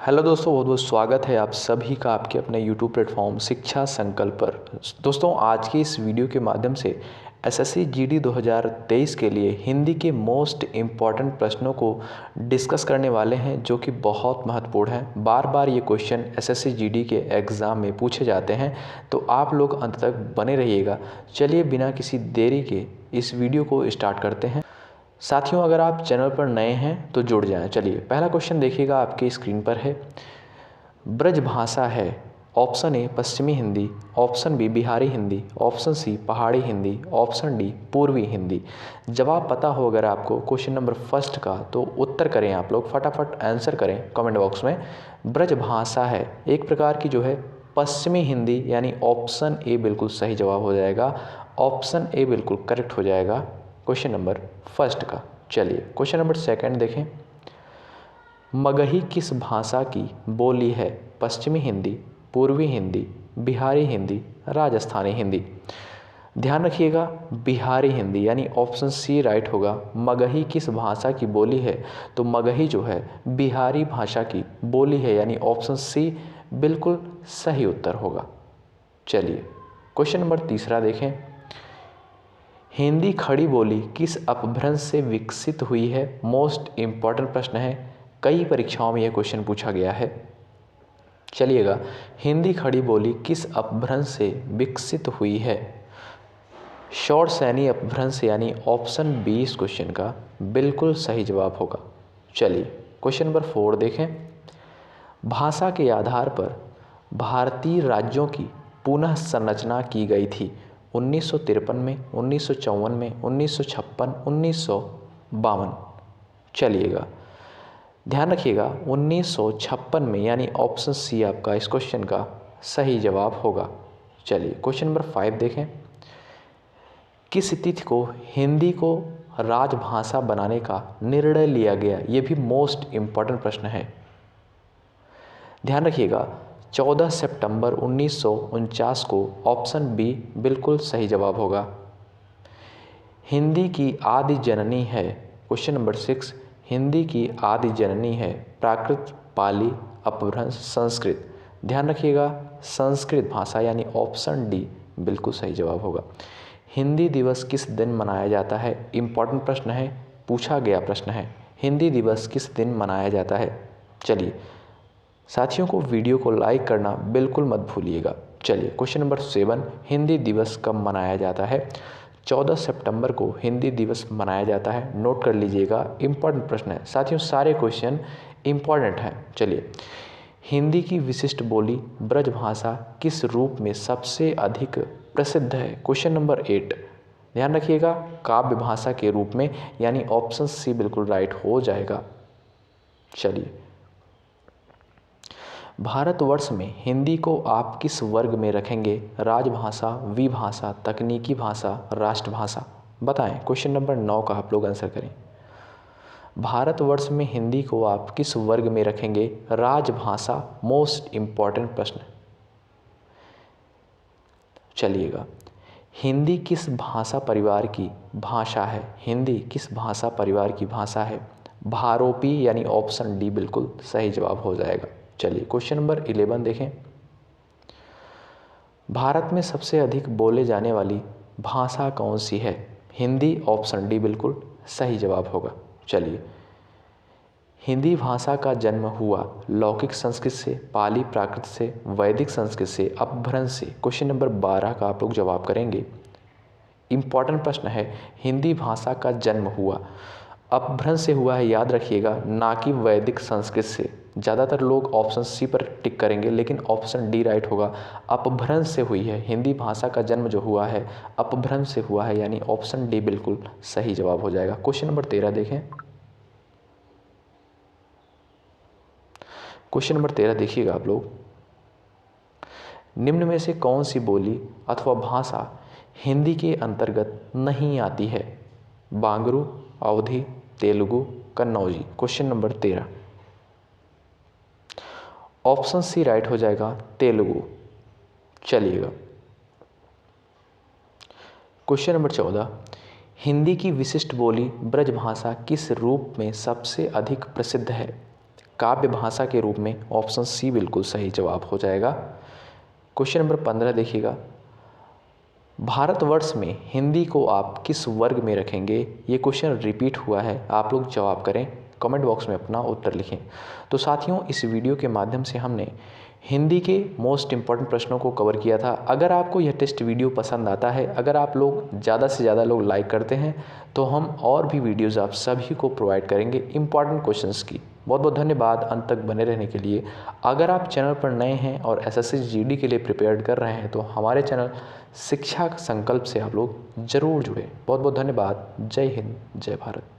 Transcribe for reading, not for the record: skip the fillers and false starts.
Hello दोस्तों, बहुत बहुत स्वागत है आप सभी का आपके अपने यूट्यूब प्लेटफॉर्म शिक्षा संकल्प पर। दोस्तों, आज की इस वीडियो के माध्यम से एसएससी जीडी 2023 के लिए हिंदी के मोस्ट इम्पॉर्टेंट प्रश्नों को डिस्कस करने वाले हैं, जो कि बहुत महत्वपूर्ण हैं। बार बार ये क्वेश्चन एसएससी जीडी के एग्ज़ाम में पूछे जाते हैं, तो आप लोग अंत तक बने रहिएगा। चलिए बिना किसी देरी के इस वीडियो को स्टार्ट करते हैं। साथियों, अगर आप चैनल पर नए हैं तो जुड़ जाएं। चलिए पहला क्वेश्चन देखिएगा, आपके स्क्रीन पर है। ब्रज भाषा है ऑप्शन ए पश्चिमी Hindi, option B Bihari Hindi, option C Pahari Hindi, option D पूर्वी हिंदी। जवाब पता हो अगर आपको क्वेश्चन नंबर फर्स्ट का, तो उत्तर करें आप लोग, फटाफट आंसर करें कमेंट बॉक्स में। ब्रज भाषा है एक प्रकार की जो है पश्चिमी हिंदी, यानी ऑप्शन ए बिल्कुल सही जवाब हो जाएगा। ऑप्शन ए बिल्कुल करेक्ट हो जाएगा क्वेश्चन नंबर फर्स्ट का। चलिए क्वेश्चन नंबर सेकंड देखें। मगही किस भाषा की बोली है? पश्चिमी हिंदी, पूर्वी हिंदी, बिहारी हिंदी, राजस्थानी हिंदी। ध्यान रखिएगा, बिहारी हिंदी यानी ऑप्शन सी राइट होगा। मगही किस भाषा की बोली है? तो मगही जो है बिहारी भाषा की बोली है, यानी ऑप्शन सी बिल्कुल सही उत्तर होगा। चलिए क्वेश्चन नंबर तीसरा देखें। हिंदी खड़ी बोली किस अपभ्रंश से विकसित हुई है? मोस्ट इम्पॉर्टेंट प्रश्न है, कई परीक्षाओं में यह क्वेश्चन पूछा गया है। चलिएगा, हिंदी खड़ी बोली किस अपभ्रंश से विकसित हुई है? शॉर्ट सैनी अपभ्रंश, यानी ऑप्शन बी इस क्वेश्चन का बिल्कुल सही जवाब होगा। चलिए क्वेश्चन नंबर 4 देखें। भाषा के आधार पर भारतीय राज्यों की पुनः संरचना की गई थी 1953 में, 1954 में, 1956, 1952। चलिएगा ध्यान रखिएगा, 1956 में, यानी ऑप्शन सी आपका इस क्वेश्चन का सही जवाब होगा। चलिए क्वेश्चन नंबर 5 देखें। किस तिथि को हिंदी को राजभाषा बनाने का निर्णय लिया गया? ये भी मोस्ट इम्पॉर्टेंट प्रश्न है। ध्यान रखिएगा, 14 सितंबर 1949 को ऑप्शन बी बिल्कुल सही जवाब होगा। हिंदी की आदि जननी है, क्वेश्चन नंबर 6, हिंदी की आदि जननी है प्राकृत, पाली, अपभ्रंश, संस्कृत। ध्यान रखिएगा, संस्कृत भाषा, यानी ऑप्शन डी बिल्कुल सही जवाब होगा। हिंदी दिवस किस दिन मनाया जाता है? इम्पॉर्टेंट प्रश्न है, पूछा गया प्रश्न है। हिंदी दिवस किस दिन मनाया जाता है? चलिए साथियों को वीडियो को लाइक करना बिल्कुल मत भूलिएगा। चलिए क्वेश्चन नंबर 7, हिंदी दिवस कब मनाया जाता है? 14 सितंबर को हिंदी दिवस मनाया जाता है। नोट कर लीजिएगा, इम्पॉर्टेंट प्रश्न है साथियों, सारे क्वेश्चन इम्पॉर्टेंट हैं। चलिए, हिंदी की विशिष्ट बोली ब्रजभाषा किस रूप में सबसे अधिक प्रसिद्ध है? Question number 8। ध्यान रखिएगा, काव्य भाषा के रूप में, यानी ऑप्शन सी बिल्कुल राइट हो जाएगा। चलिए, भारतवर्ष में हिंदी को आप किस वर्ग में रखेंगे? राजभाषा, विभाषा, तकनीकी भाषा, राष्ट्रभाषा। बताएं। क्वेश्चन नंबर 9 का आप लोग आंसर करें। भारतवर्ष में हिंदी को आप किस वर्ग में रखेंगे? राजभाषा, मोस्ट इम्पॉर्टेंट प्रश्न। चलिएगा, हिंदी किस भाषा परिवार की भाषा है? हिंदी किस भाषा परिवार की भाषा है? भारोपी, यानी ऑप्शन डी बिल्कुल सही जवाब हो जाएगा। चलिए क्वेश्चन नंबर 11 देखें। भारत में सबसे अधिक बोले जाने वाली भाषा कौन सी है? हिंदी, ऑप्शन डी बिल्कुल सही जवाब होगा। चलिए, हिंदी भाषा का जन्म हुआ लौकिक संस्कृत से, पाली प्राकृत से, वैदिक संस्कृत से, अपभ्रंश से। क्वेश्चन नंबर 12 का आप लोग जवाब करेंगे। इम्पॉर्टेंट प्रश्न है, हिंदी भाषा का जन्म हुआ अपभ्रंश से हुआ है, याद रखिएगा, ना कि वैदिक संस्कृत से। ज़्यादातर लोग ऑप्शन सी पर टिक करेंगे, लेकिन ऑप्शन डी राइट होगा। अपभ्रंश से हुई है हिंदी भाषा का जन्म, जो हुआ है अपभ्रंश से हुआ है, यानी ऑप्शन डी बिल्कुल सही जवाब हो जाएगा। क्वेश्चन नंबर 13 देखें। क्वेश्चन नंबर 13 देखिएगा आप लोग। निम्न में से कौन सी बोली अथवा भाषा हिंदी के अंतर्गत नहीं आती है? Bangru, Awadhi, Telugu, Kannauji. Question number 13, option C right हो जाएगा, तेलुगु। चलिएगा क्वेश्चन नंबर 14, हिंदी की विशिष्ट बोली ब्रजभाषा किस रूप में सबसे अधिक प्रसिद्ध है? काव्य भाषा के रूप में। ऑप्शन सी बिल्कुल सही जवाब हो जाएगा। क्वेश्चन नंबर 15 देखिएगा, भारतवर्ष में हिंदी को आप किस वर्ग में रखेंगे? ये क्वेश्चन रिपीट हुआ है, आप लोग जवाब करें, कमेंट बॉक्स में अपना उत्तर लिखें। तो साथियों, इस वीडियो के माध्यम से हमने हिंदी के मोस्ट इम्पॉर्टेंट प्रश्नों को कवर किया था। अगर आपको यह टेस्ट वीडियो पसंद आता है, अगर आप लोग ज़्यादा से ज़्यादा लोग लाइक करते हैं, तो हम और भी वीडियोज़ आप सभी को प्रोवाइड करेंगे इम्पॉर्टेंट क्वेश्चंस की। बहुत बहुत धन्यवाद अंत तक बने रहने के लिए। अगर आप चैनल पर नए हैं और एसएससी जीडी के लिए प्रिपेयर कर रहे हैं, तो हमारे चैनल शिक्षा संकल्प से आप लोग ज़रूर जुड़ें। बहुत बहुत धन्यवाद। जय हिंद, जय भारत।